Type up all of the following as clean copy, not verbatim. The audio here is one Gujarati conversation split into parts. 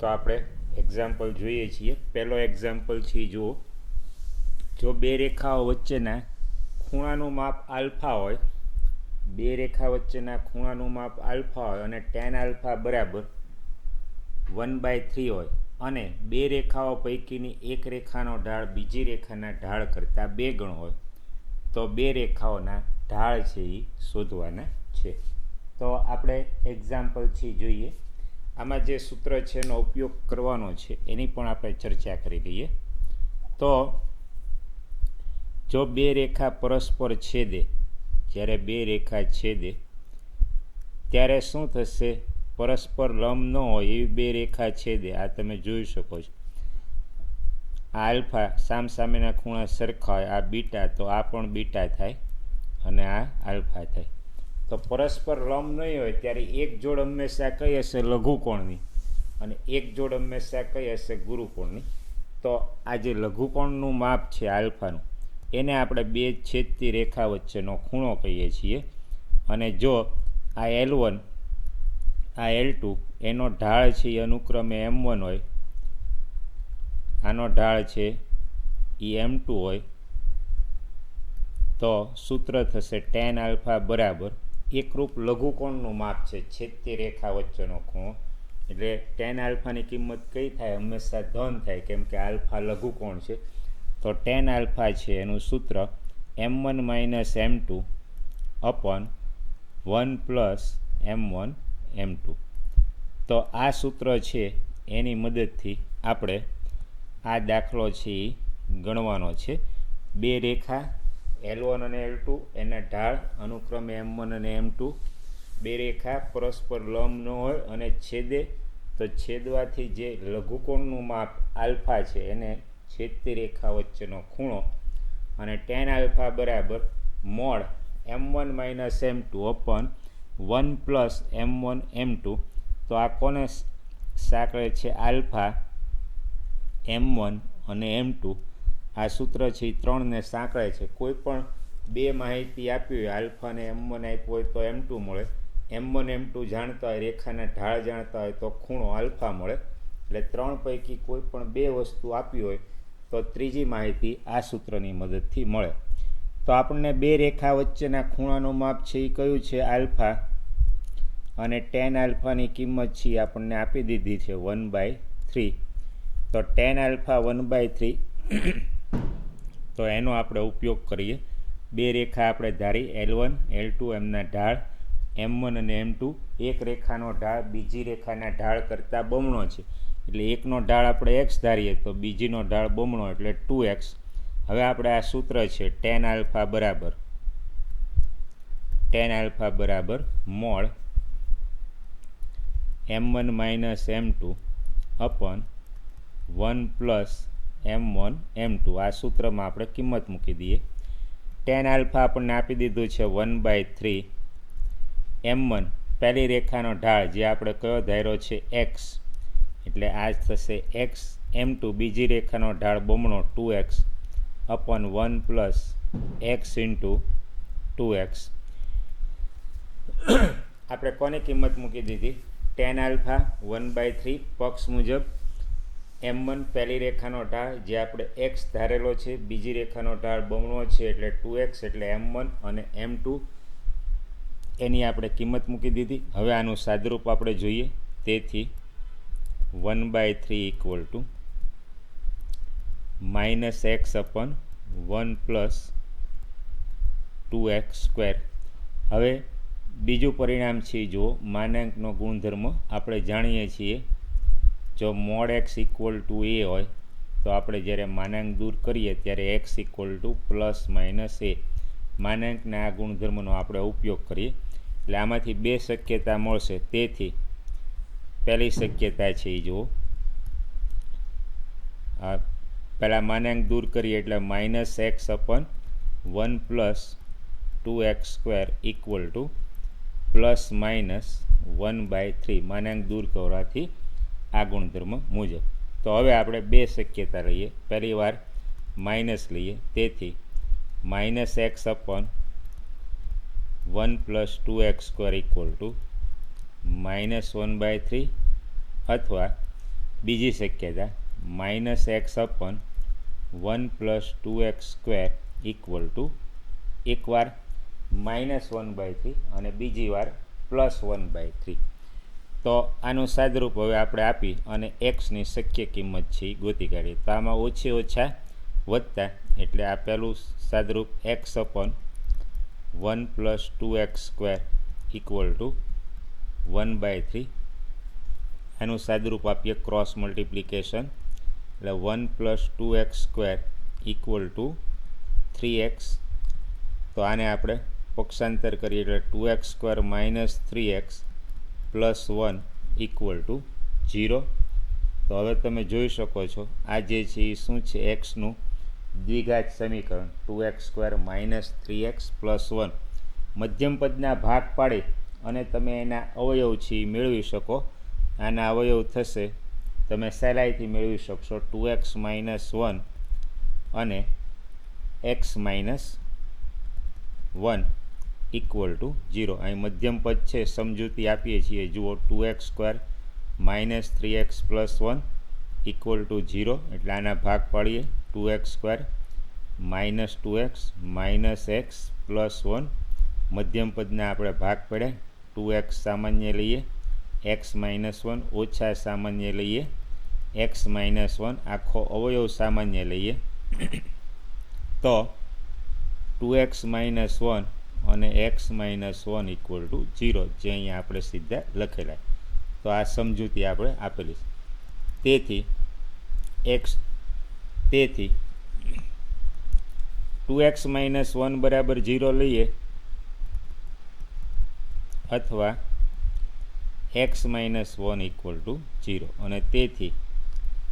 તો આપણે એક્ઝામ્પલ જોઈએ છીએ. પહેલો એક્ઝામ્પલ છે જો બે રેખાઓ વચ્ચેના ખૂણાનું માપ આલ્ફા હોય, બે રેખા વચ્ચેના ખૂણાનું માપ આલ્ફા હોય અને tan આલ્ફા બરાબર 1/3 હોય અને બે રેખાઓ પૈકીની એક રેખાનો ઢાળ બીજી રેખાના ઢાળ કરતાં 2 ગણો હોય, તો બે રેખાઓના ઢાળ છે એ શોધવાના છે. તો આપણે એક્ઝામ્પલથી જોઈએ. આમાં જે સૂત્ર છે એનો ઉપયોગ કરવાનો છે એની પણ આપણે ચર્ચા કરી લઈએ. તો જો બે રેખા પરસ્પર છેદે, જ્યારે બે રેખા છેદે ત્યારે શું થશે? પરસ્પર લંબ ન હોય એવી બે રેખા છેદે, આ તમે જોઈ શકો છો. આ આલ્ફા સામસામેના ખૂણા સરખા હોય, આ બીટા, તો આ પણ બીટા થાય અને આ આલ્ફા થાય. તો પરસ્પર લંબ નહીં હોય ત્યારે એક જોડ હંમેશા કઈ હશે? લઘુકોણની, અને એક જોડ હંમેશા કઈ હશે? ગુરુકોણની. તો આ જે લઘુકોણનું માપ છે આલ્ફાનું, એને આપણે બે છેદતી રેખા વચ્ચેનો ખૂણો કહીએ છીએ. અને જો આ L1 આ L2 એનો ઢાળ છે એ અનુક્રમે M1 હોય, આનો ઢાળ છે એ M2 હોય, તો સૂત્ર થશે tan આલ્ફા બરાબર એકરૂપ લઘુકોણનું માપ છે છેદતી રેખા વચ્ચેનો ખૂણો, એટલે tan આલ્ફાની કિંમત કઈ થાય? હંમેશા ધન થાય, કેમ કે આલ્ફા લઘુકોણ છે. તો tan આલ્ફા છે એનું સૂત્ર M1 - M2 upon 1 + M1 M2. તો આ સૂત્ર છે એની મદદથી આપણે આ દાખલો છે એ ગણવાનો છે. બે રેખા L1 અને L2 એના ઢાળ અનુક્રમે M1 અને M2. બે રેખા પરસ્પર લંબ ન હોય અને છેદે, તો છેદવાથી જે લઘુકોણનું માપ આલ્ફા છે એને છેદતી રેખા વચ્ચેનો ખૂણો, અને tan આલ્ફા બરાબર mode M1 - M2 upon 1 + M1 M2. તો આ કોને સાંકળે છે? આલ્ફા, M1 અને M2. આ સૂત્ર છે એ ત્રણને સાંકળે છે. કોઈ પણ બે માહિતી આપી હોય, આલ્ફા અને M1 આપ્યું હોય તો M2 મળે, M1 M2 જાણતા હોય, રેખાના ઢાળ જાણતા હોય તો ખૂણો આલ્ફા મળે. એટલે ત્રણ પૈકી કોઈ પણ બે વસ્તુ આપી હોય તો ત્રીજી માહિતી આ સૂત્રની મદદથી મળે. તો આપણને બે રેખા વચ્ચેના ખૂણાનું માપ છે એ કયું છે? આલ્ફા. અને tan આલ્ફાની કિંમત છે આપણને આપી દીધી છે 1/3. તો tan આલ્ફા 1/3 તો એનો આપણે ઉપયોગ કરીએ. બે રેખા આપણે ધારી L1 L2 એમના ઢાળ M1 અને M2. એક રેખાનો ઢાળ બીજી રેખાના ઢાળ કરતાં બમણો છે, એટલે એકનો ઢાળ આપણે x ધારીએ તો બીજીનો ઢાળ બમણો એટલે 2x. હવે આપણે આ સૂત્ર છે tan આલ્ફા બરાબર mode M1 - M2 upon 1 + M1 M2. આ સૂત્રમાં આપણે કિંમત મૂકી દઈએ. tan આલ્ફા આપણને આપી દીધું છે 1/3. M1 પહેલી રેખાનો ઢાળ જે આપણે કયો ધાર્યો છે? x, એટલે આ થશે x. M2 બીજી રેખાનો ઢાળ બમણો 2x અપોન 1 + x × 2x. આપણે કોની કિંમત મૂકી દીધી? tan આલ્ફા 1/3 પક્ષ મુજબ. M1 પહેલી રેખાનો ઢાળ જે આપણે x ધારેલો છે, બીજી રેખાનો ઢાળ બમણો છે એટલે 2x, એટલે M1 અને M2 એની આપણે કિંમત મૂકી દીધી. હવે આનું સાદરૂપ આપણે જોઈએ. તેથી 1/3 - x અપોન 1 + 2x². હવે બીજું પરિણામ છે જો માનાંકનો ગુણધર્મ આપણે જાણીએ છીએ. જો મોડ x = a હોય તો આપણે જ્યારે માનાંક દૂર કરીએ ત્યારે x = ± a. માનાંકના આ ગુણધર્મનો આપણે ઉપયોગ કરીએ એટલે આમાંથી બે શક્યતા મળશે. તેથી પહેલી શક્યતા છે એ જુઓ, પહેલાં માનાંક દૂર કરીએ એટલે -x અપોન 1 + 2x² ± 1/3. માનાંક દૂર કરવાથી આ ગુણધર્મ મુજબ. તો હવે આપણે બે શક્યતા લઈએ. પહેલી વાર માઇનસ લઈએ, તેથી -x અપોન 1 + 2x² = -1/3, અથવા બીજી શક્યતા -x/1 + 2x² = એકવાર -1/3 અને બીજી વાર +1/3. તો આનું સાદરૂપ હવે આપણે આપી અને એક્સની શક્ય કિંમત છે એ ગોતી કાઢીએ. તો આમાં ઓછી ઓછા વધતા એટલે આ પહેલું સાદરૂપ x/1 + 2x² = 1/3. આનું સાદરૂપ આપીએ ક્રોસ મલ્ટિપ્લિકેશન એટલે 1 + 2x² = 3x. તો આને આપણે પક્ષાંતર કરીએ એટલે 2x² - 3x + 1 = 0. તો હવે તમે જોઈ શકો છો આ જે છે એ શું છે, એક્સનું દ્વિઘાત સમીકરણ 2x² - 3x + 1. મધ્યમ પદના ભાગ પાડી અને તમે એના અવયવ છે એ મેળવી શકો. આના અવયવ થશે, તમે સહેલાઈથી મેળવી શકશો 2x - 1 અને x - 1 = 0. અહીં મધ્યમ પદ છે, સમજૂતી આપીએ છીએ. જુઓ 2x² - 3x + 1 = 0. એટલે આના ભાગ પાડીએ 2x² - 2x - x + 1. મધ્યમ પદના આપણે ભાગ પડ્યા. 2x સામાન્ય લઈએ, x - 1 ઓછા સામાન્ય લઈએ, x - 1 આખો અવયવ સામાન્ય લઈએ. તો 2x - 1 અને x - 1 = 0, જે અહીંયા આપણે સીધા લખેલા. તો આ સમજૂતી આપણે આપેલી છે. તેથી 2x - 1 = 0 લઈએ અથવા x - 1 = 0. અને તેથી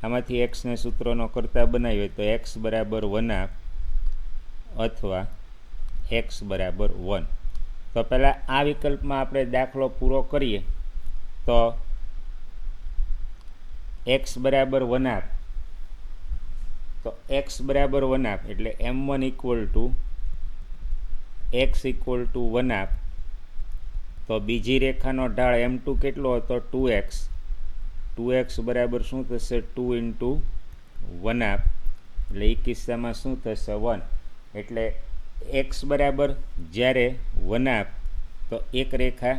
આમાંથી xને સૂત્રનો કરતા બનાવીએ તો x = 1/2 અથવા x = 1. તો પહેલાં આ વિકલ્પમાં આપણે દાખલો પૂરો કરીએ તો x = 1/2. તો x = 1/2 એટલે m1 = x = 1/2. તો બીજી રેખાનો ઢાળ m2 કેટલો હતો? 2x. 2x બરાબર શું થશે? 2 × 1/2. એટલે એ કિસ્સામાં શું થશે? 1. એટલે x બરાબર જ્યારે 1/2 તો એક રેખા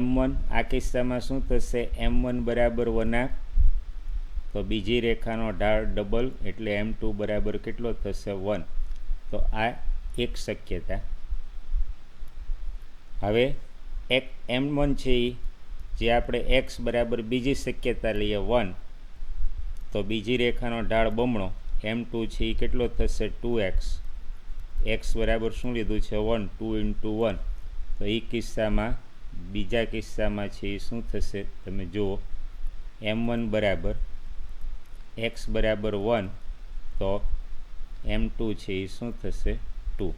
m1, આ કિસ્સામાં શું થશે? m1 બરાબર 1/2. તો બીજી રેખાનો ઢાળ ડબલ એટલે m2 બરાબર કેટલો થશે? 1. તો આ એક શક્યતા. હવે એક m1 છે એ જે આપણે x બરાબર બીજી શક્યતા લઈએ 1, તો બીજી રેખાનો ઢાળ બમણો m2 છે એ કેટલો થશે? 2x. x બરાબર શું લીધું છે? 1. 2 × 1. તો એ કિસ્સામાં બીજા કિસ્સામાં છે એ શું થશે? તમે જુઓ m1 બરાબર x બરાબર 1, તો m2 છે એ શું થશે? 2.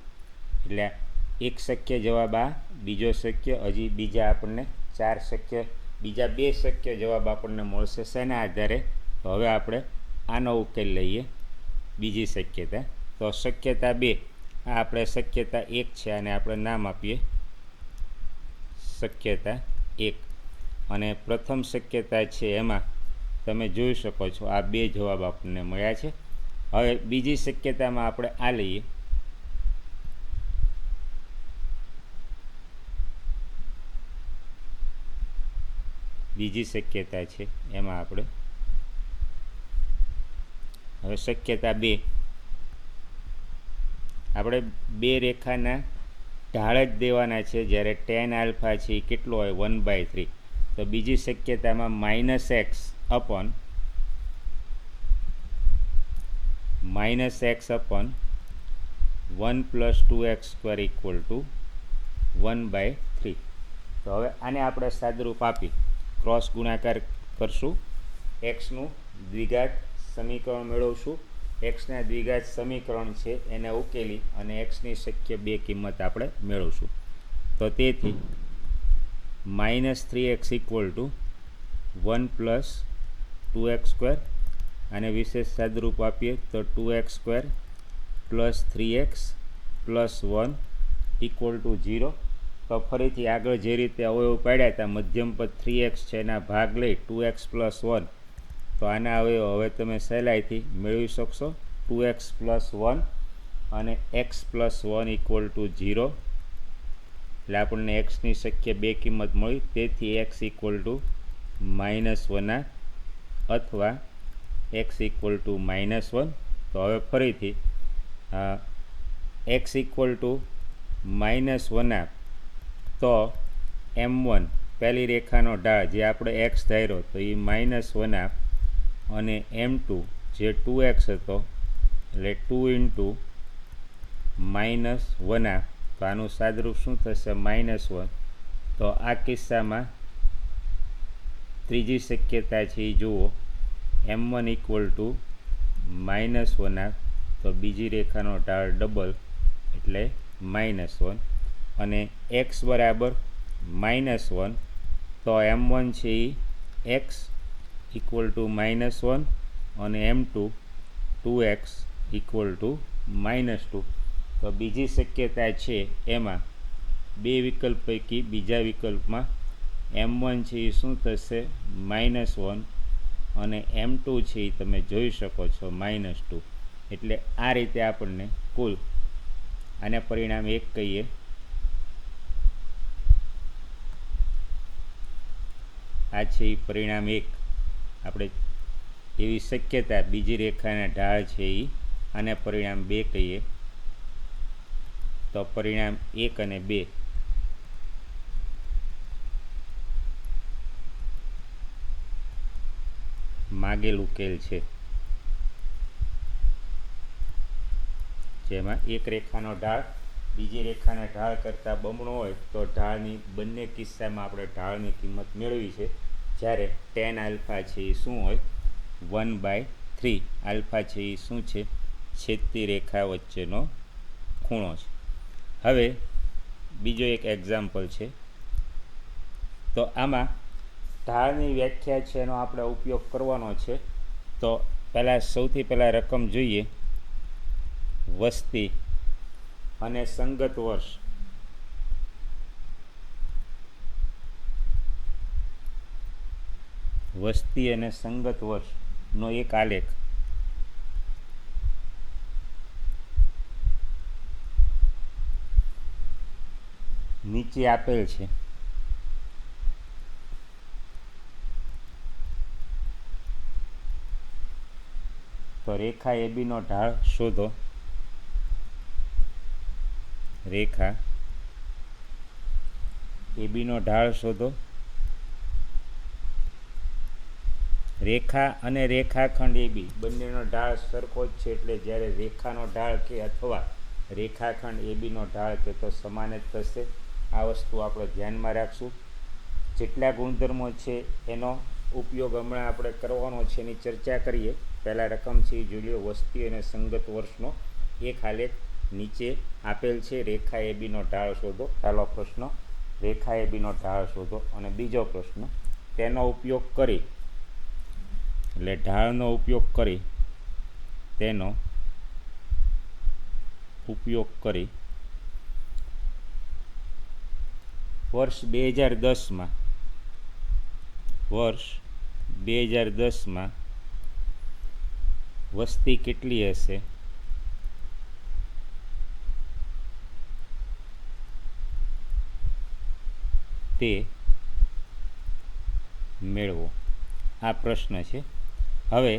એટલે એક શક્ય જવાબ આ, બીજો શક્ય, હજી બીજા આપણને 4 શક્ય, બીજા 2 શક્ય જવાબ આપણને મળશે. શેના આધારે? તો હવે આપણે આનો ઉકેલ લઈએ, બીજી શક્યતા. તો શક્યતા 2, આ આપણે શક્યતા 1 છે, અને આપણે નામ આપીએ શક્યતા 1. અને પ્રથમ શક્યતા છે એમાં તમે જોઈ શકો છો આ 2 જવાબ આપણને મળ્યા છે. હવે બીજી શક્યતામાં આપણે આ લઈએ. બીજી શક્યતા છે એમાં આપણે હવે શક્યતા 2, આપણે 2 રેખાના ઢાળ જ દેવાના છે. જ્યારે tan આલ્ફા છે એ કેટલો હોય? 1/3. તો બીજી શક્યતામાં -x / -1 + 2x² = 1/3. તો હવે આને આપણે સાદરૂપ આપી ક્રોસ ગુણાકાર કરશું, એક્સનું દ્વિઘાત સમીકરણ મેળવશું. એક્સના દ્વિઘાત સમીકરણ છે એને ઉકેલી અને એક્સની શક્ય 2 કિંમત આપણે મેળવશું. તો તેથી -3x = 1 + 2x². આને વિશેષ સાદરૂપ આપીએ તો 2x² + 3x + 1 = 0. તો ફરીથી આગળ જે રીતે અવયવ પાડ્યા હતા, મધ્યમ પદ 3x છે એના ભાગ લઈ 2x + 1 તો આના હવે તમે સહેલાઈથી મેળવી શકશો. 2x + 1 અને x + 1 = 0. એટલે આપણને એક્સની શક્ય બે કિંમત મળી. તેથી x = -1 અથવા x = -1. તો હવે ફરીથી x = -1 તો m1 પહેલી રેખાનો ઢાળ જે આપણે x ધાર્યો તો એ -1 અને m2 જે 2x હતો એટલે 2 × -1. તો આનું સાદરૂપ શું થશે? -1. તો આ કિસ્સામાં ત્રીજી શક્યતા છે એ જુઓ, m1 = -1 તો બીજી રેખાનો ઢાળ ડબલ એટલે -1 અને x બરાબર -1 તો m1 છે એ x = -1 અને m2 2x = -2. તો બીજી શક્યતા છે એમાં બે વિકલ્પ પૈકી બીજા વિકલ્પમાં m1 છે એ શું થશે? -1 અને m2 છે એ તમે જોઈ શકો છો -2. એટલે આ રીતે આપણને કુલ આને પરિણામ 1 કહીએ. આ છે એ પરિણામ 1. આપણે એવી શક્યતા બીજી રેખાના ઢાળ છે એ આને પરિણામ 2 કહીએ. તો પરિણામ 1 અને 2 માગેલ ઉકેલ છે, જેમાં એક રેખાનો ઢાળ બીજી રેખાના ઢાળ કરતાં બમણો હોય તો ઢાળની બંને કિસ્સામાં આપણે ઢાળની કિંમત મેળવી છે. જ્યારે tan આલ્ફા છે એ શું હોય? 1/3. આલ્ફા છે એ શું છે? છેદતી રેખા વચ્ચેનો ખૂણો છે. હવે બીજો એક એક્ઝામ્પલ છે. તો આમાં ઢાળની વ્યાખ્યા છે એનો આપણે ઉપયોગ કરવાનો છે. તો સૌથી પહેલાં રકમ જોઈએ, વસ્તી અને સંગત વર્ષ. વસ્તી અને સંગત વર્ષનો એક આલેખ. નીચે આપેલ છે. તો રેખા એબીનો ઢાળ શોધો. રેખા એબીનો ઢાળ શોધો. રેખા અને રેખાખંડ એબી બંનેનો ઢાળ સરખો જ છે. એટલે જ્યારે રેખાનો ઢાળ કે અથવા રેખાખંડ એબીનો ઢાળ કે તો સમાન જ થશે. આ વસ્તુ આપણે ધ્યાનમાં રાખશું. જેટલા ગુણધર્મો છે એનો ઉપયોગ હમણાં આપણે કરવાનો છે, એની ચર્ચા કરીએ. પહેલાં રકમ છે એ જોઈ લો, વસ્તી અને સંગત વર્ષનો એક આલેખ નીચે આપેલ છે. રેખા એબીનો ઢાળ શોધો. પહેલો પ્રશ્ન રેખા એબીનો ઢાળ શોધો. અને બીજો પ્રશ્ન તેનો ઉપયોગ કરી, એટલે ઢાળનો ઉપયોગ કરી, તેનો ઉપયોગ કરી વર્ષ 2010માં વસ્તી કેટલી હશે તે મેળવો. આ પ્રશ્ન છે. હવે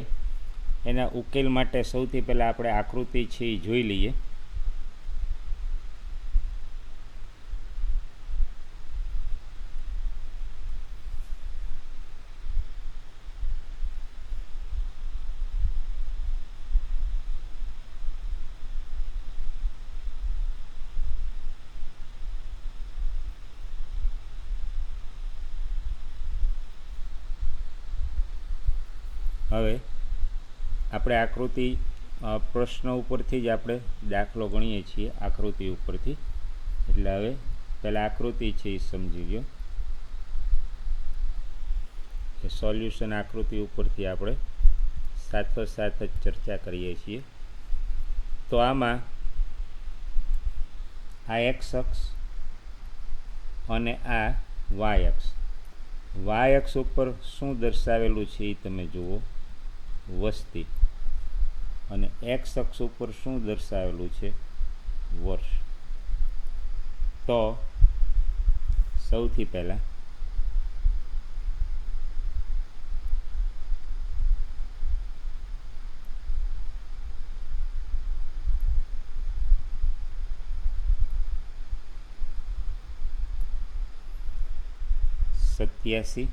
એના ઉકેલ માટે સૌથી પહેલાં આપણે આકૃતિ છે એ જોઈ લઈએ. હવે આપણે આકૃતિ પ્રશ્ન ઉપરથી જ આપણે દાખલો ગણીએ છીએ, આકૃતિ ઉપરથી. એટલે હવે પહેલાં આકૃતિ છે એ સમજી ગયો. એ સોલ્યુશન આકૃતિ ઉપરથી આપણે સાથોસાથ જ ચર્ચા કરીએ છીએ. તો આમાં આ એક્સ અક્ષ અને આ વાય અક્ષ. વાય અક્ષ ઉપર શું દર્શાવેલું છે એ તમે જુઓ. વસ્તી, અને એક્સ અક્ષ ઉપર શું દર્શાવેલું છે? વર્ષ. તો સૌથી પહેલાં સત્યાસી,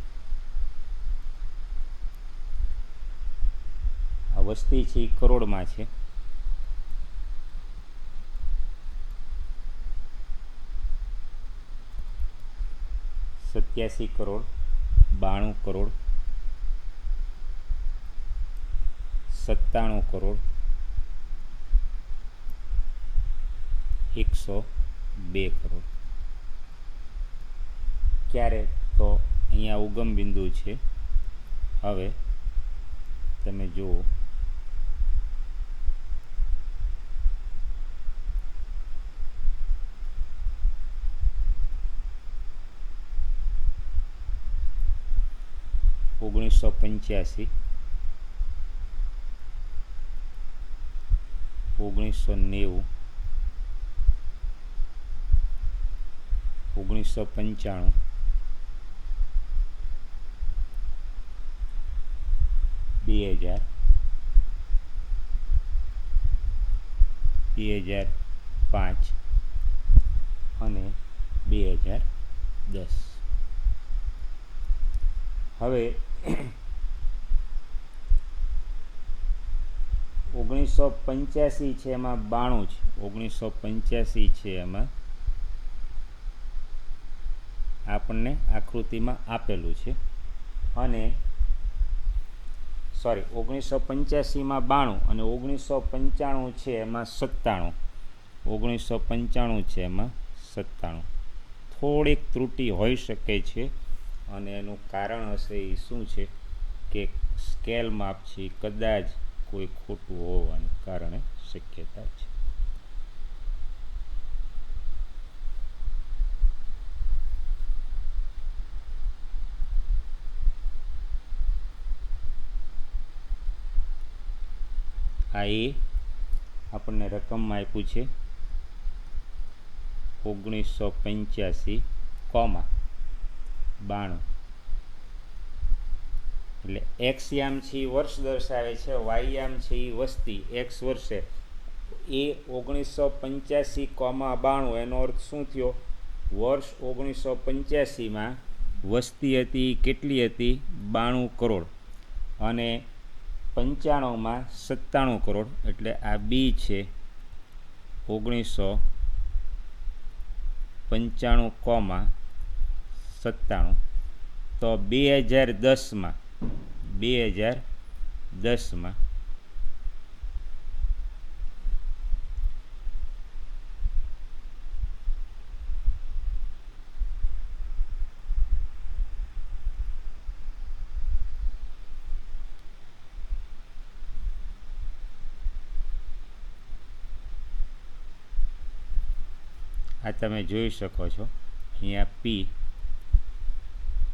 આ વસ્તી છે એ કરોડમાં છે, સત્યાસી કરોડ, 92 કરોડ, 97 કરોડ, 102 કરોડ. ક્યારે? તો અહીંયા ઉગમ બિંદુ છે. હવે તમે જુઓ, ઓગણીસો 85, 1990, 1995, 2000, 2005 અને 2010. હવે 1985 છે એમાં 92 છે, 1985 છે એમાં આપણને આકૃતિમાં આપેલું છે, અને 1985માં 92 અને 1995 છે એમાં 97, 1995 છે એમાં 97. થોડીક ત્રુટિ હોઈ શકે છે, અને એનું કારણ હશે એ શું છે કે સ્કેલ માપ છે કદાચ કોઈ ખોટું હોવાને કારણે શક્યતા છે. આ એ આપણને રકમમાં આપ્યું છે 1985, 92. એટલે એક્સ યામ છે એ વર્ષ દર્શાવે છે, વાય યામ છે એ વસ્તી એક્સ વર્ષે. એ 1985, 92 એનો અર્થ શું થયો? વર્ષ 1985માં વસ્તી હતી કેટલી હતી? 92 કરોડ, અને 95માં 97 કરોડ. એટલે આ બી છે 1995, 97. તો 2010માં આ તમે જોઈ શકો છો અહીંયા પી,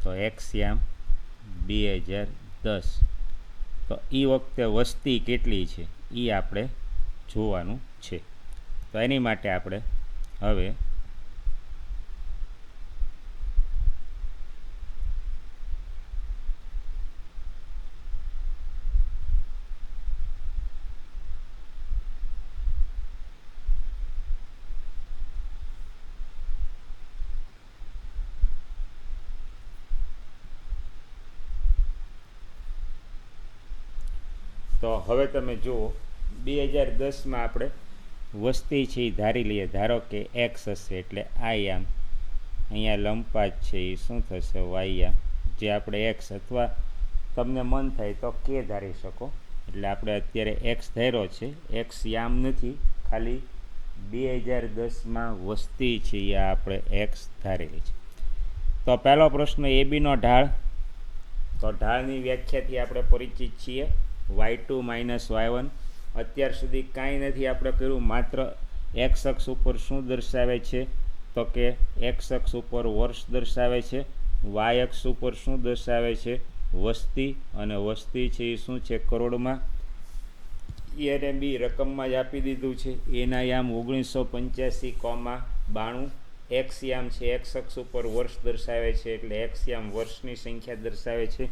તો એક્સ યામ 2010. તો એ વખતે વસ્તી કેટલી છે એ આપણે જોવાનું છે. તો એની માટે આપણે હવે તમે જુઓ 2010માં આપણે વસ્તી છે એ ધારી લઈએ. ધારો કે એક્સ હશે એટલે આઈ આમ, અહીંયા લંપાત છે એ શું થશે? વાય આમ. જે આપણે એક્સ, અથવા તમને મન થાય તો કે ધારી શકો. એટલે આપણે અત્યારે એક્સ ધાર્યો છે, એક્સ યામ નથી, ખાલી 2010માં વસ્તી છે એ આપણે એક્સ ધારેલી છે. તો પહેલો પ્રશ્ન એ બીનો ઢાળ. તો ઢાળની વ્યાખ્યાથી આપણે પરિચિત છીએ, y2 માઇનસ y1. અત્યાર સુધી કાંઈ નથી આપણે કર્યું, માત્ર એક્સ અક્ષ ઉપર શું દર્શાવે છે? તો કે એક્સ અક્ષ ઉપર વર્ષ દર્શાવે છે, વાય અક્ષ ઉપર શું દર્શાવે છે? વસ્તી, અને વસ્તી છે એ શું છે કરોડમાં, એ અને બી રકમમાં જ આપી દીધું છે. એના યામ 1985,92. એક્સ યામ છે એક્સ અક્ષ ઉપર વર્ષ દર્શાવે છે એટલે એક્સ યામ વર્ષની સંખ્યા દર્શાવે છે.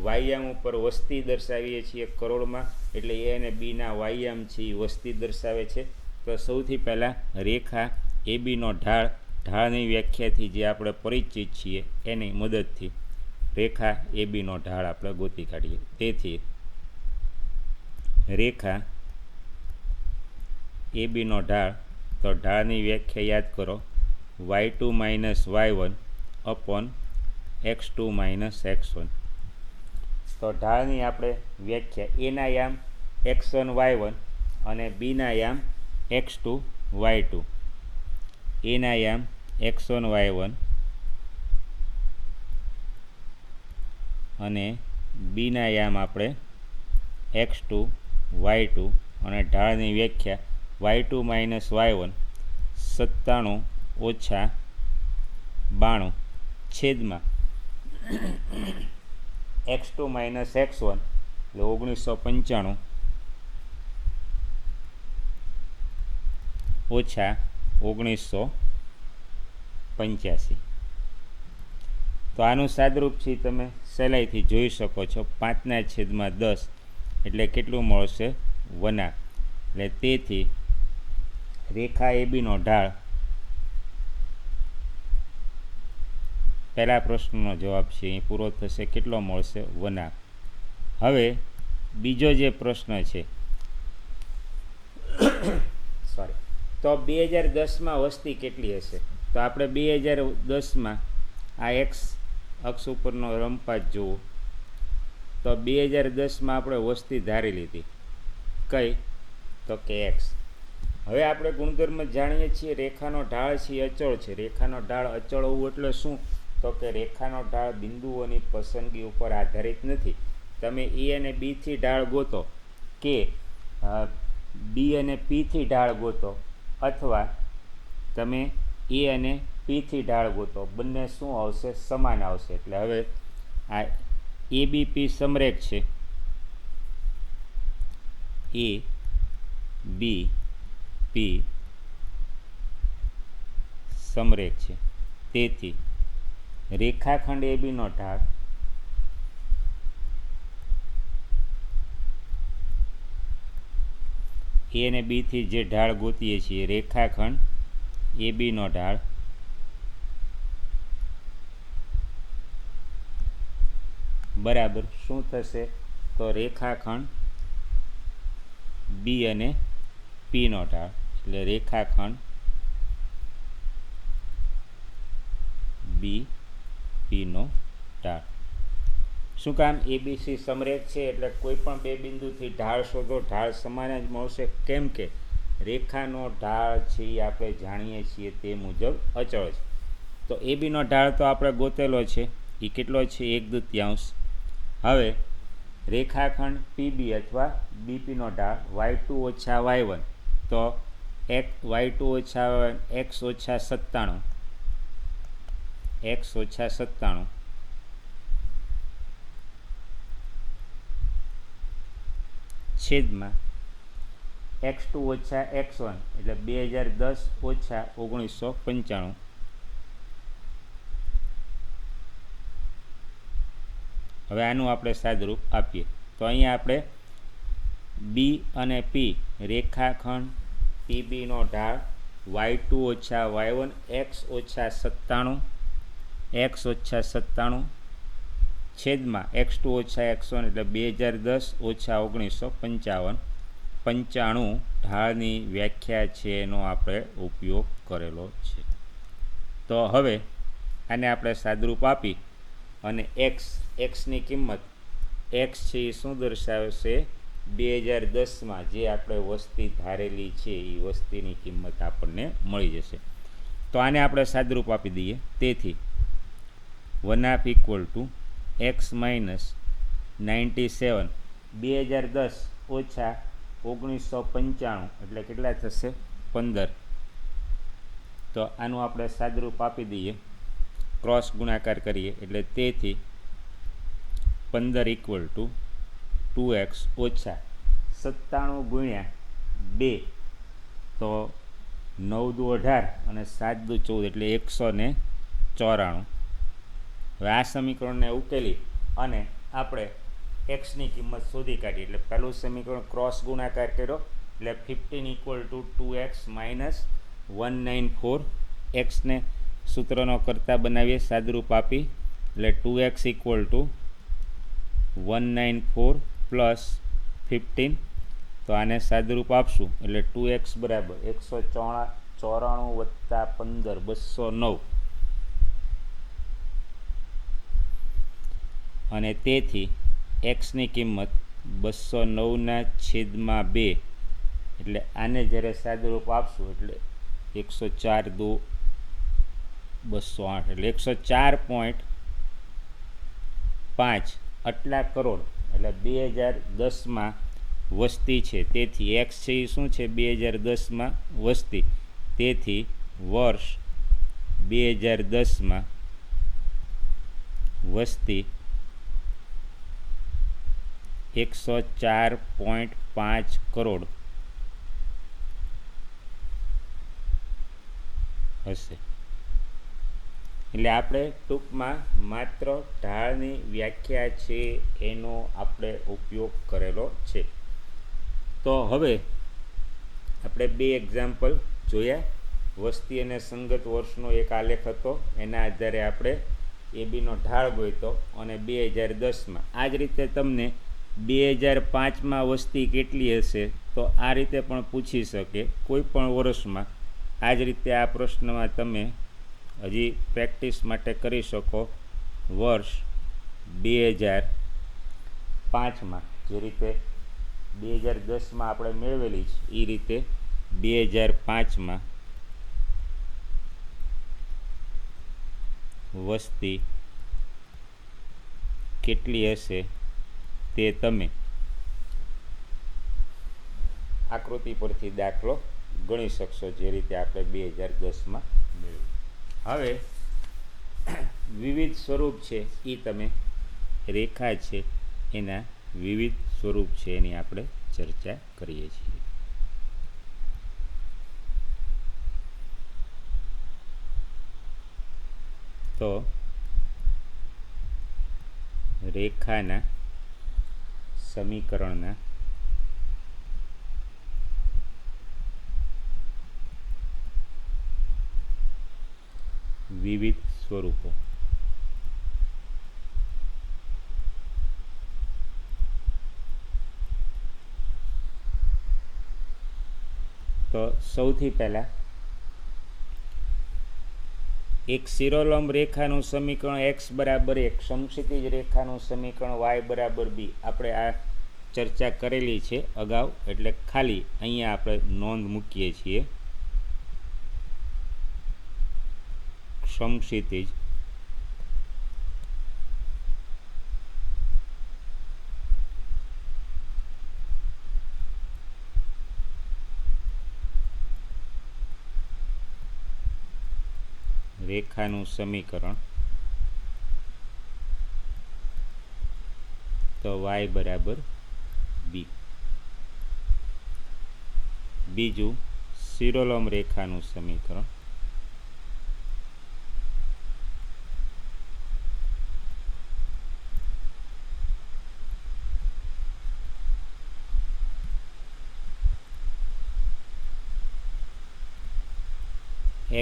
વાયયામ ઉપર વસ્તી દર્શાવીએ છીએ કરોડમાં એટલે એ અને બીના વાયયામ છે એ વસ્તી દર્શાવે છે. તો સૌથી પહેલાં રેખા એ બીનો ઢાળની વ્યાખ્યાથી જે આપણે પરિચિત છીએ એની મદદથી રેખા એ બીનો ઢાળ આપણે ગોતી કાઢીએ. તેથી રેખા એ બીનો ઢાળ, તો ઢાળની વ્યાખ્યા યાદ કરો, y2 - y1 upon x2 - x1. તો ઢાળની આપણે વ્યાખ્યા એના યામ x1 y1 અને બીના યામ x2 y2. એના યામ x1 y1 અને બીના યામ આપણે x2 y2 અને ઢાળની વ્યાખ્યા y2 - y1 97 ઓછા 92 છેદમાં x2 - x1 એટલે 1995 ઓછા 1985. તો આનું સાદરૂપ છે તમે સહેલાઈથી જોઈ શકો છો. 5/10 એટલે કેટલું મળશે? 1. એટલે તેથી રેખા એ બીનો ઢાળ, પહેલા પ્રશ્નનો જવાબ છે અહીં પૂરો થશે, કેટલો મળશે? 1. હવે બીજો જે પ્રશ્ન છે સોરી, તો 2010માં વસ્તી કેટલી હશે? તો આપણે 2010માં આ એક્સ અક્ષ ઉપરનો રંપાત જુઓ. તો 2010માં આપણે વસ્તી ધારી લીધી કઈ? તો કે એક્સ. હવે આપણે ગુણધર્મ જાણીએ છીએ રેખાનો ઢાળ છે એ અચળ છે. રેખાનો ઢાળ અચળ હોવું એટલે શું? તો કે રેખાનો ઢાળ બિંદુઓની પસંદગી ઉપર આધારિત નથી. તમે એ અને બીથી ઢાળ ગોતો કે બી અને પીથી ઢાળ ગોતો અથવા તમે એ અને પીથી ઢાળ ગોતો, બંને શું આવશે? સમાન આવશે. એટલે હવે આ એ બી પી સમરેખ છે, એ બી પી સમરેખ છે. તેથી રેખાખંડ એ બીનો ઢાળ એ અને બીથી જે ઢાળ ગોતીએ છીએ, રેખાખંડ એ બીનો ઢાળ બરાબર શું થશે? તો રેખાખંડ બી અને પીનો ઢાળ. એટલે રેખાખંડ બી પીનો ઢાળ. શું કામ? એબીસી સમરેખ છે એટલે કોઈ પણ બે બિંદુથી ઢાળ શોધો, ઢાળ સમાન જ મળશે. કેમ કે રેખાનો ઢાળ છે એ આપણે જાણીએ છીએ તે મુજબ અચળ છે. તો એ બીનો ઢાળ તો આપણે ગોતેલો છે, એ કેટલો છે? 1/2. હવે રેખાખંડ પીબી અથવા બીપીનો ઢાળ y2 - y1, તો y2 - x - 97 છેદમાં x2 - x1 એટલે 2010 - 1995. હવે આનું આપણે સાદરૂપ આપીએ તો અહીંયા આપણે બી અને પી રેખાખંડ પીબીનો ઢાળ y2 - y1 x - 97 છેદમાં x2 - x1 એટલે 2010 - 1995 ઢાળની વ્યાખ્યા છે એનો આપણે ઉપયોગ કરેલો છે. તો હવે આને આપણે સાદરૂપ આપી અને એક્સની કિંમત એક્સ છે એ શું દર્શાવશે? 2010માં જે આપણે વસ્તી ધારેલી છે એ વસ્તીની કિંમત આપણને મળી જશે. તો આને આપણે સાદરૂપ આપી દઈએ. તેથી 1/= x - 97 2010 - 1995 એટલે કેટલા થશે? 15. તો આનું આપણે સાદરૂપ આપી દઈએ, ક્રોસ ગુણાકાર કરીએ એટલે તેથી 15 = 2x ઓછા 97 ગુણ્યા 2 તો 9 દુ 18 અને 7 દુ 14 એટલે 194. હવે આ સમીકરણને ઉકેલી અને આપણે એક્સની કિંમત શોધી કાઢી. એટલે પહેલું સમીકરણ ક્રોસ ગુણાકાર કર્યો એટલે 15 = 2x - 194. એક્સને સૂત્રનો કરતા બનાવીએ સાદુરૂપ આપી એટલે 2x = 194 પ્લસ 15. તો આને સાદુરૂપ આપશું એટલે 2x બરાબર 194 વત્તા 15 209. અને તેથી એક્સની કિંમત 209/2 એટલે આને જ્યારે સાદુરૂપ આપશું એટલે 104 દુ 208 એટલે 104.5 આટલા કરોડ એટલે 2010માં વસ્તી છે. તેથી એક્સ છે એ શું છે 2010માં વસ્તી. તેથી વર્ષ 2010માં વસ્તી 104.5 કરોડ હશે. એટલે આપણે ટૂંકમાં માત્ર ઢાળની વ્યાખ્યા છે એનો આપણે ઉપયોગ કરેલો છે. તો હવે આપણે 2 એક્ઝામ્પલ જોયા. વસ્તી અને સંગત વર્ષનો એક આલેખ હતો, એના આધારે આપણે એબીનો ઢાળ ગોત્યો અને 2010માં. આ જ રીતે તમને 2005માં વસ્તી કેટલી હશે તો આ રીતે પણ પૂછી શકે કોઈ પણ વર્ષમાં. આ જ રીતે આ પ્રશ્નમાં તમે હજી પ્રેક્ટિસ માટે કરી શકો. વર્ષ 2005માં જે રીતે 2010માં આપણે મેળવેલી છે એ રીતે 2005માં વસ્તી કેટલી હશે તે તમે આકૃતિ પરથી દાખલો ગણી શકશો, જે રીતે આપણે 2010માં મેળવ્યું. હવે વિવિધ સ્વરૂપ છે એ તમે રેખા છે એના વિવિધ સ્વરૂપ છે એની આપણે ચર્ચા કરીએ છીએ. તો રેખાના સમીકરણના વિવિધ સ્વરૂપો. તો સૌથી પહેલાં એક શિરોલંબ રેખાનું સમીકરણ x = 1, સમક્ષિતિજ રેખાનું સમીકરણ y = b આપણે આ ચર્ચા કરેલી છે અગાઉ, એટલે ખાલી અહીંયા આપણે નોંધ મૂકીએ છીએ. સમક્ષિતિજ રેખાનું સમીકરણ તો y = b. બીજું શિરોલંબ રેખાનું સમીકરણ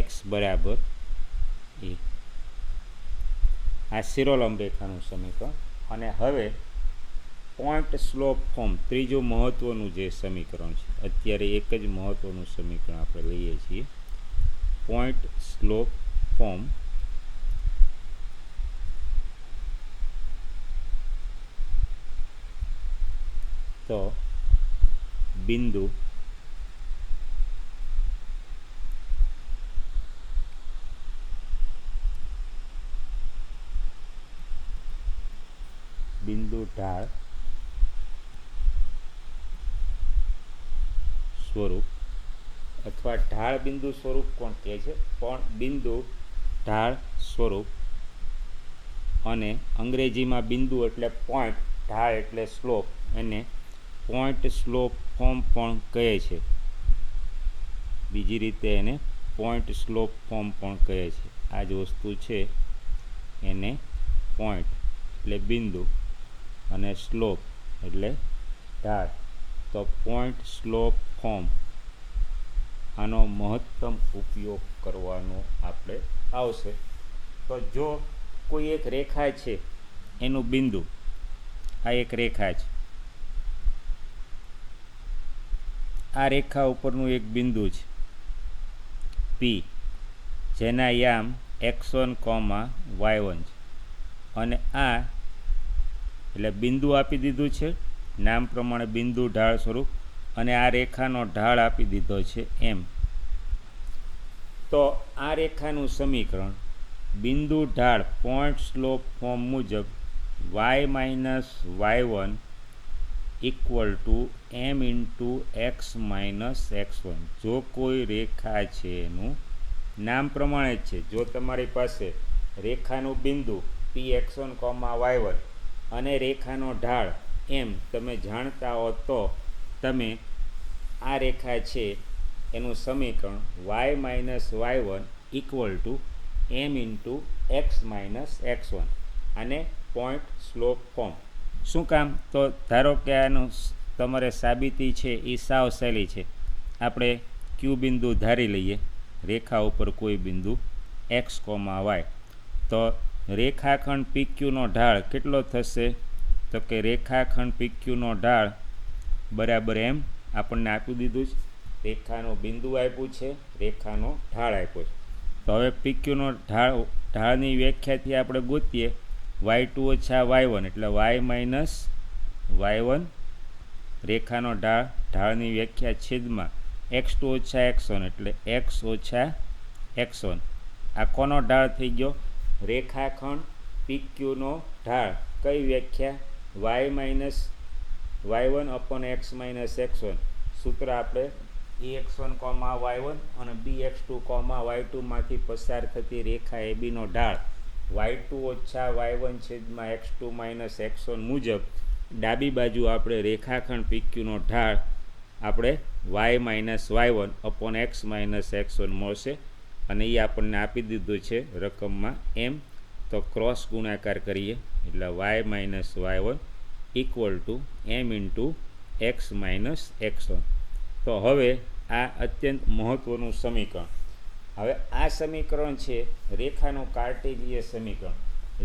x = a. આ શિરોલંબ રેખાનું સમીકરણ. અને હવે પોઈન્ટ સ્લોપ ફોર્મ ત્રીજું મહત્ત્વનું જે સમીકરણ છે, અત્યારે એક જ મહત્ત્વનું સમીકરણ આપણે લઈએ છીએ, પોઈન્ટ સ્લોપ ફોર્મ. તો બિંદુ ઢાળ સ્વરૂપ અથવા ઢાળ બિંદુ સ્વરૂપ કોણ કહે છે, પણ બિંદુ ઢાળ સ્વરૂપ અને અંગ્રેજીમાં બિંદુ એટલે પોઈન્ટ, ઢાળ એટલે સ્લોપ, એને પોઈન્ટ સ્લોપ ફોર્મ પણ કહે છે. બીજી રીતે એને પોઈન્ટ સ્લોપ ફોર્મ પણ કહે છે. આ જ વસ્તુ છે એને પોઈન્ટ એટલે બિંદુ અને સ્લોપ એટલે ઢાળ. તો પોઈન્ટ સ્લોપ ફોર્મ આનો મહત્તમ ઉપયોગ કરવાનો આપણે આવશે. તો જો કોઈ એક રેખા છે એનું બિંદુ, આ એક રેખા છે, આ રેખા ઉપરનું એક બિંદુ છે પી, જેના યામ x1, y1 છે, અને આ એટલે બિંદુ આપી દીધું છે નામ પ્રમાણે બિંદુ ઢાળ સ્વરૂપ, અને આ રેખાનો ઢાળ આપી દીધો છે એમ. તો આ રેખાનું સમીકરણ બિંદુ ઢાળ પોઈન્ટ સ્લોપ ફોર્મ મુજબ y minus y1 equal to m into x minus x1. જો કોઈ રેખા છે એનું નામ પ્રમાણે જ છે, જો તમારી પાસે રેખાનું બિંદુ px1, y1 અને રેખાનો ઢાળ એમ તમે જાણતા હો, તો તમે આ રેખા છે એનું સમીકરણ y minus y1 equal to m into x minus x1, અને પોઈન્ટ સ્લોપ ફોર્મ. શું કામ? તો ધારો કે આનું તમારે સાબિતી છે એ સાવ સહેલી છે. આપણે ક્યુ બિંદુ ધારી લઈએ, રેખા ઉપર કોઈ બિંદુ x, y. તો રેખાખંડ PQનો ઢાળ કેટલો થશે? તો કે રેખાખંડ PQનો ઢાળ બરાબર એમ આપણને આપી દીધું છે. રેખાનું બિંદુ આપ્યું છે, રેખાનો ઢાળ આપ્યો છે. તો હવે PQનો ઢાળની વ્યાખ્યાથી આપણે ગોતીએ y2 ઓછા y1 એટલે y માઇનસ y1, રેખાનો ઢાળની વ્યાખ્યા છેદમાં x2 ઓછા x1 એટલે x ઓછા x1. આ કોનો ઢાળ થઈ ગયો? રેખાખંડ PQનો ઢાળ. કઈ વ્યાખ્યા? y minus y1 upon x minus x1. સૂત્ર આપણે ax1, y1 અને bx2, y2 માંથી પસાર થતી રેખા ABનો ઢાળ y2 ઓછા y1 છેદમાં x2 માઇનસ x1 મુજબ ડાબી બાજુ આપણે રેખાખંડ PQનો ઢાળ આપણે y minus y1 upon x minus x1 મળશે, અને એ આપણને આપી દીધું છે રકમમાં એમ. તો ક્રોસ ગુણાકાર કરીએ એટલે y minus y1 equal to m into x minus x1. તો હવે આ અત્યંત મહત્ત્વનું સમીકરણ. હવે આ સમીકરણ છે રેખાનું કાર્ટેજીય સમીકરણ.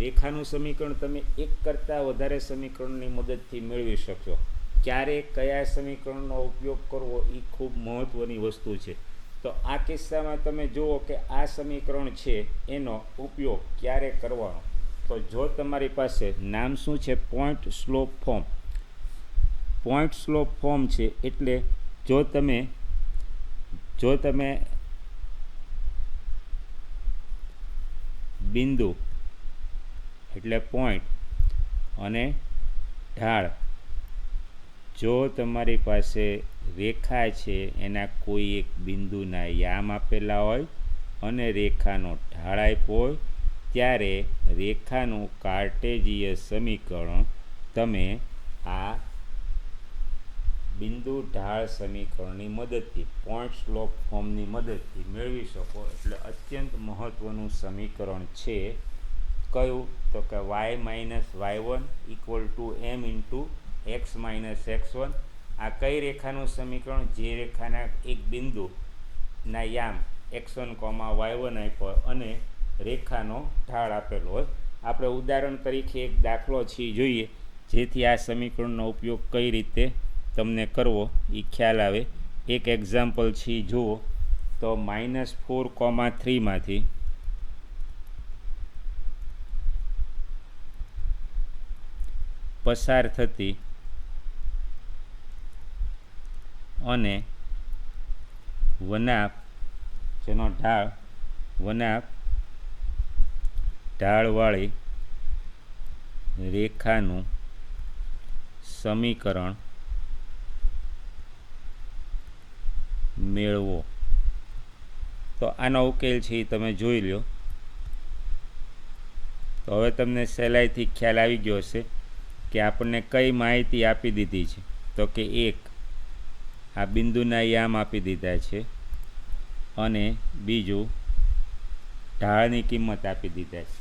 રેખાનું સમીકરણ તમે એક કરતાં વધારે સમીકરણની મદદથી મેળવી શકશો. ક્યારે કયા સમીકરણનો ઉપયોગ કરવો એ ખૂબ મહત્ત્વની વસ્તુ છે. તો આ કિસ્સામાં તમે જુઓ કે આ સમીકરણ છે એનો ઉપયોગ ક્યારે કરવાનો. તો જો તમારી પાસે નામ શું છે? Point slope form. Point slope form છે એટલે જો તમે બિંદુ એટલે પોઈન્ટ અને ઢાળ, જો તમારી પાસે રેખા છે એના કોઈ એક બિંદુના યામ આપેલા હોય અને રેખાનો ઢાળ આપ્યો હોય, ત્યારે રેખાનું કાર્ટેજીય સમીકરણ તમે આ બિંદુ ઢાળ સમીકરણની મદદથી, પોઈન્ટ સ્લોપ ફોર્મની મદદથી મેળવી શકો. એટલે અત્યંત મહત્ત્વનું સમીકરણ છે. કયું? તો કે y minus y1 equal to m into x minus x1. આ કઈ રેખાનું સમીકરણ? જે રેખાના એક બિંદુના યામ x1, y1 આપ્યો અને રેખાનો ઢાળ આપેલો હોય. આપણે ઉદાહરણ તરીકે એક દાખલો છે જોઈએ, જેથી આ સમીકરણનો ઉપયોગ કઈ રીતે તમને કરવો એ ખ્યાલ આવે. એક એક્ઝામ્પલ છે જુઓ. તો -4,3 માંથી પસાર થતી અને વનાપ, જેનો વનાપ ઢાળવાળી રેખાનું સમીકરણ મેળવો. તો આનો ઉકેલ છે એ તમે જોઈ લો. તો હવે તમને સહેલાઈથી ખ્યાલ આવી ગયો હશે કે આપણને કઈ માહિતી આપી દીધી છે. તો કે એક, આ બિંદુના યામ આપી દીધા છે, અને બીજું ઢાળની કિંમત આપી દીધા છે.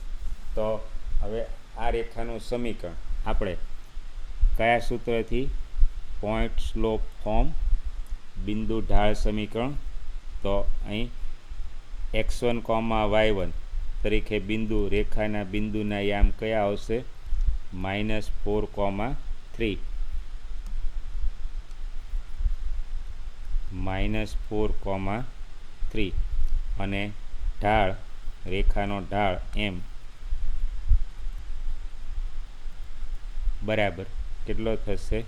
તો હવે આ રેખાનું સમીકરણ આપણે કયા સૂત્રથી? પોઈન્ટ સ્લોપ ફોર્મ બિંદુ ઢાળ સમીકરણ. તો અહીં x1, y1 તરીકે બિંદુ રેખાના બિંદુના યામ કયા આવશે? -4, 3 અને ઢાળ રેખાનો ઢાળ m બરાબર કેટલો થશે?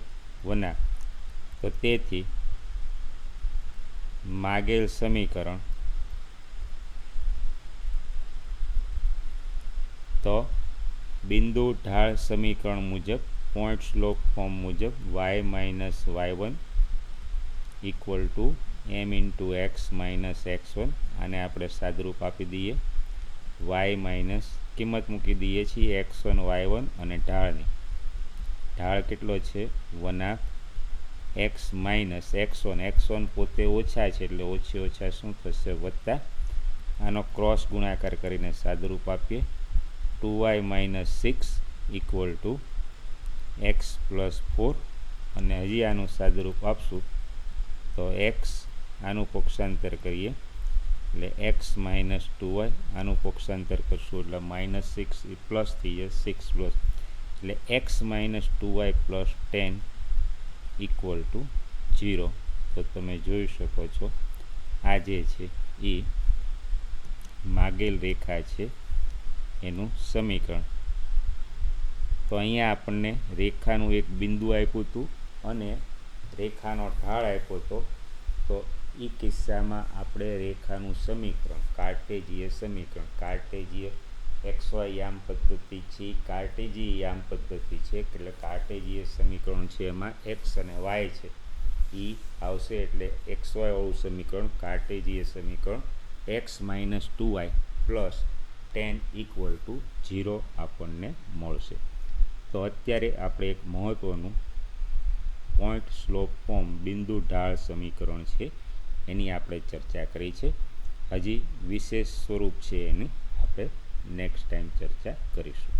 1. તો તેથી માગેલ સમીકરણ તો બિંદુ ઢાળ સમીકરણ મુજબ પોઈન્ટ સ્લોપ ફોર્મ મુજબ y - y1 equal to m into x - x1. આને આપણે સાદરૂપ આપી દઈએ. y માઇનસ કિંમત મૂકી દઈએ છીએ x1 y1 અને ઢાળની. ઢાળ કેટલો છે? 1/2 x માઇનસ x1 પોતે ઓછા છે એટલે ઓછી ઓછા શું થશે? વત્તા. આનો ક્રોસ ગુણાકાર કરીને સાદરૂપ આપીએ. 2y - 6 ઇક્વલ ટુ x + 4 અને હજી આનું સાદરૂપ આપશું તો x આનું પક્ષાંતર કરીએ એટલે x - 2y આનું પક્ષાંતર કરશું એટલે -6 એ પ્લસ થઈ જશે 6 પ્લસ એટલે x - 2y + 10 ઇક્વલ ટુ 0. તો તમે જોઈ શકો છો આ જે છે એ માગેલ રેખા છે એનું સમીકરણ. તો અહીંયા આપણને રેખાનું એક બિંદુ આપ્યું હતું અને રેખાનો ઢાળ આપ્યો હતો. તો એ કિસ્સામાં આપણે રેખાનું સમીકરણ કાર્ટેજીય XY યામ પદ્ધતિ છે, કાર્ટેજીય યામ પદ્ધતિ છે. એટલે કાર્ટેજીય સમીકરણ છે એમાં x અને y છે એ આવશે એટલે XY વાળું સમીકરણ કાર્ટેજીય સમીકરણ x - 2y + 10 ઇક્વલ ટુ 0 આપણને મળશે. તો અત્યારે આપણે એક મહત્ત્વનું પોઈન્ટ સ્લોપ ફોર્મ બિંદુ ઢાળ સમીકરણ છે એની આપણે ચર્ચા કરી છે. હજી વિશેષ સ્વરૂપ છે એની આપણે નેક્સ્ટ ટાઈમ ચર્ચા કરીશું.